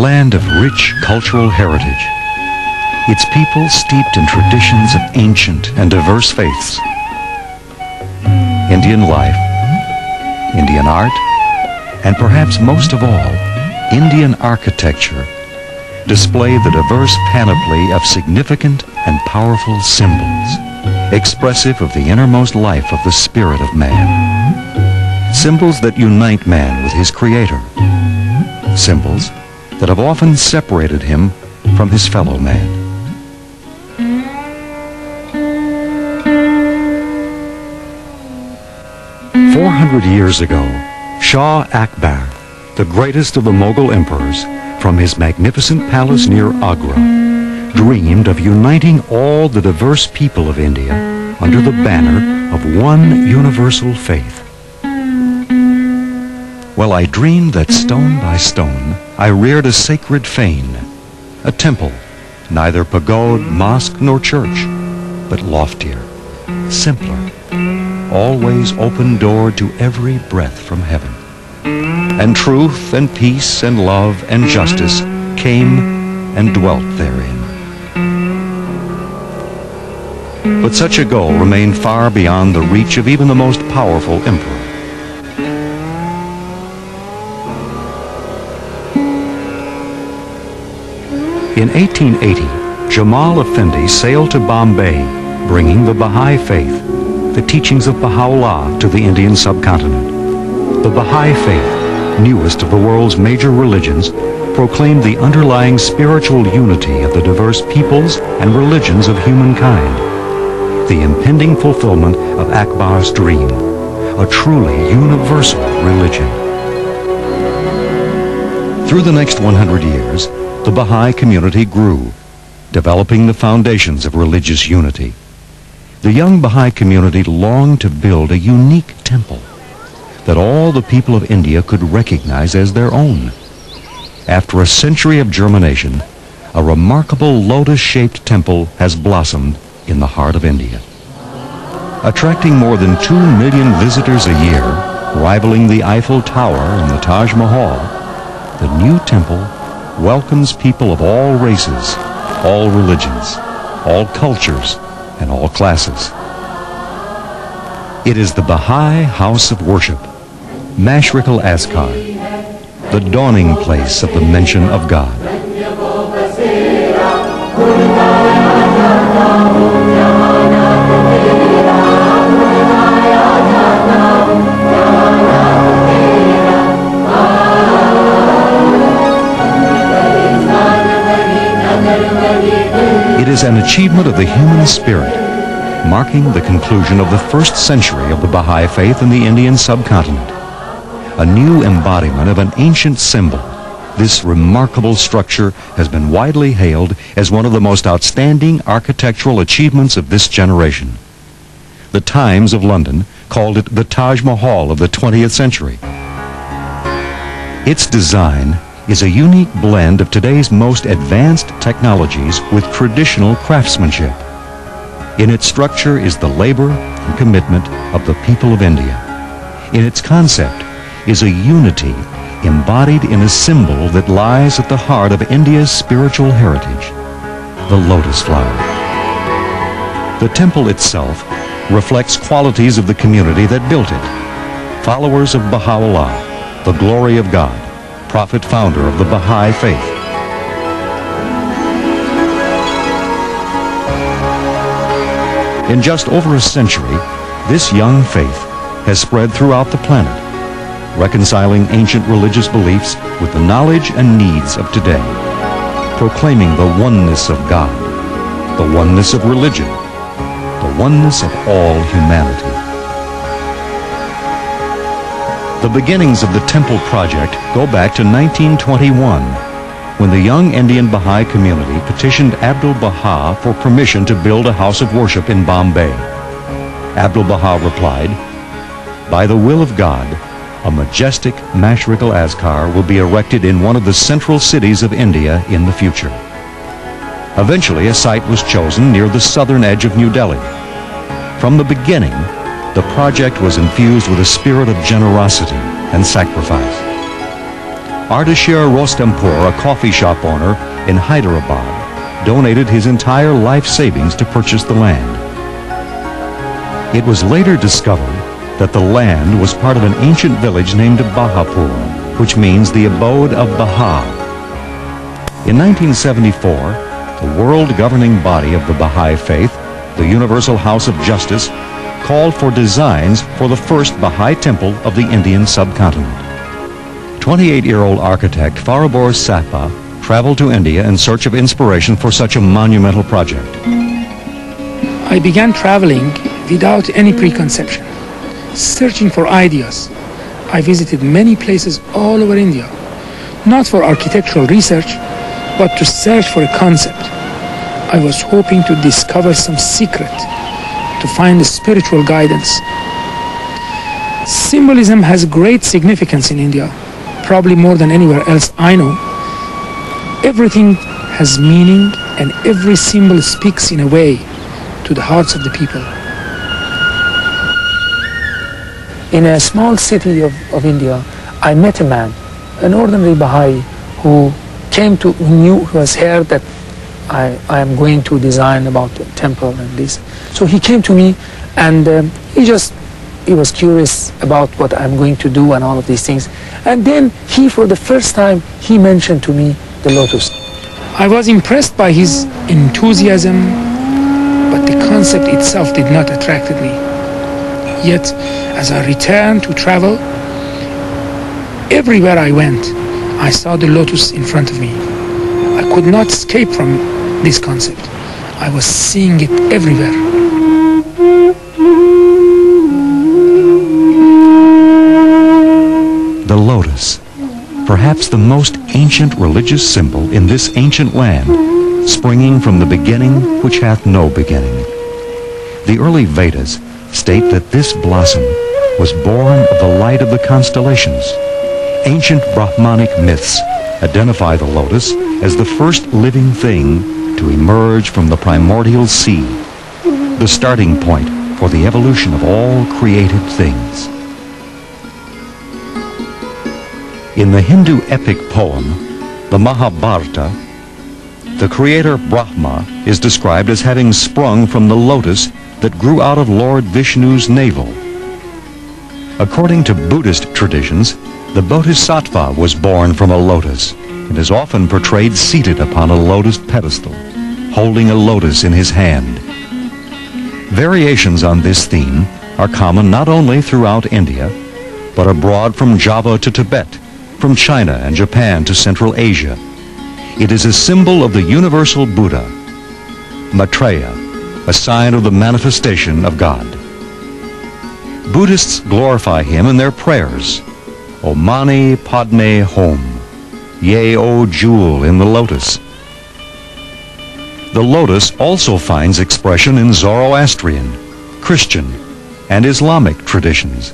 land of rich cultural heritage. Its people steeped in traditions of ancient and diverse faiths. Indian life, Indian art, and perhaps most of all, Indian architecture display the diverse panoply of significant and powerful symbols, expressive of the innermost life of the spirit of man. Symbols that unite man with his Creator. Symbols that have often separated him from his fellow man. 400 years ago, Shah Akbar, the greatest of the Mughal emperors, from his magnificent palace near Agra, dreamed of uniting all the diverse people of India under the banner of one universal faith. Well, I dreamed that stone by stone I reared a sacred fane, a temple, neither pagode, mosque, nor church, but loftier, simpler, always open-doored to every breath from heaven. And truth and peace and love and justice came and dwelt therein. But such a goal remained far beyond the reach of even the most powerful emperor. In 1880, Jamal Effendi sailed to Bombay, bringing the Bahai faith, the teachings of Baha'u'llah, to the Indian subcontinent. The Bahai faith, newest of the world's major religions, proclaimed the underlying spiritual unity of the diverse peoples and religions of humankind, the impending fulfillment of Akbar's dream, a truly universal religion. Through the next 100 years, the Baha'i community grew, developing the foundations of religious unity. The young Baha'i community longed to build a unique temple that all the people of India could recognize as their own. After a century of germination, a remarkable lotus-shaped temple has blossomed in the heart of India. Attracting more than 2 million visitors a year, rivaling the Eiffel Tower and the Taj Mahal, the new temple welcomes people of all races, all religions, all cultures, and all classes. It is the Baha'i house of worship, Mashriq al-Azkar, the dawning place of the mention of God. It is an achievement of the human spirit, marking the conclusion of the first century of the Baha'i faith in the Indian subcontinent. A new embodiment of an ancient symbol, this remarkable structure has been widely hailed as one of the most outstanding architectural achievements of this generation. The Times of London called it the Taj Mahal of the 20th century. Its design is a unique blend of today's most advanced technologies with traditional craftsmanship. In its structure is the labor and commitment of the people of India. In its concept is a unity embodied in a symbol that lies at the heart of India's spiritual heritage, the lotus flower. The temple itself reflects qualities of the community that built it, followers of Baha'u'llah, the glory of God, prophet founder of the Baha'i faith. In just over a century, this young faith has spread throughout the planet, reconciling ancient religious beliefs with the knowledge and needs of today, proclaiming the oneness of God, the oneness of religion, the oneness of all humanity. The beginnings of the temple project go back to 1921, when the young Indian Baha'i community petitioned Abdu'l-Baha for permission to build a house of worship in Bombay. Abdu'l-Baha replied, "By the will of God, a majestic Mashriq al-Azkar will be erected in one of the central cities of India in the future." Eventually, a site was chosen near the southern edge of New Delhi. From the beginning, the project was infused with a spirit of generosity and sacrifice. Ardashir Rostampur, a coffee shop owner in Hyderabad, donated his entire life savings to purchase the land. It was later discovered that the land was part of an ancient village named Bahapur, which means the abode of Baha. In 1974, the world governing body of the Baha'i faith, the Universal House of Justice, called for designs for the first Baha'i temple of the Indian subcontinent. 28-year-old architect Farabor Sapa traveled to India in search of inspiration for such a monumental project. I began traveling without any preconception, searching for ideas. I visited many places all over India, not for architectural research, but to search for a concept. I was hoping to discover some secret, to find a spiritual guidance. Symbolism has great significance in India, probably more than anywhere else I know. Everything has meaning, and every symbol speaks in a way to the hearts of the people. In a small city of India, I met a man, an ordinary Baha'i, who was here that I am going to design about the temple and this. So he came to me, and he was curious about what I'm going to do and all of these things. And then for the first time, he mentioned to me the lotus. I was impressed by his enthusiasm, but the concept itself did not attract me. Yet, as I returned to travel, everywhere I went, I saw the lotus in front of me. I could not escape from this concept. I was seeing it everywhere. The lotus, perhaps the most ancient religious symbol in this ancient land, springing from the beginning which hath no beginning. The early Vedas state that this blossom was born of the light of the constellations. Ancient Brahmanic myths identify the lotus as the first living thing to emerge from the primordial sea, the starting point for the evolution of all created things. In the Hindu epic poem, the Mahabharata, the creator Brahma is described as having sprung from the lotus that grew out of Lord Vishnu's navel. According to Buddhist traditions, the Bodhisattva was born from a lotus and is often portrayed seated upon a lotus pedestal, holding a lotus in his hand. Variations on this theme are common not only throughout India, but abroad from Java to Tibet, from China and Japan to Central Asia. It is a symbol of the universal Buddha, Maitreya, a sign of the manifestation of God. Buddhists glorify him in their prayers. O Mani Padme Hum, yea, O jewel in the lotus. The lotus also finds expression in Zoroastrian, Christian, and Islamic traditions.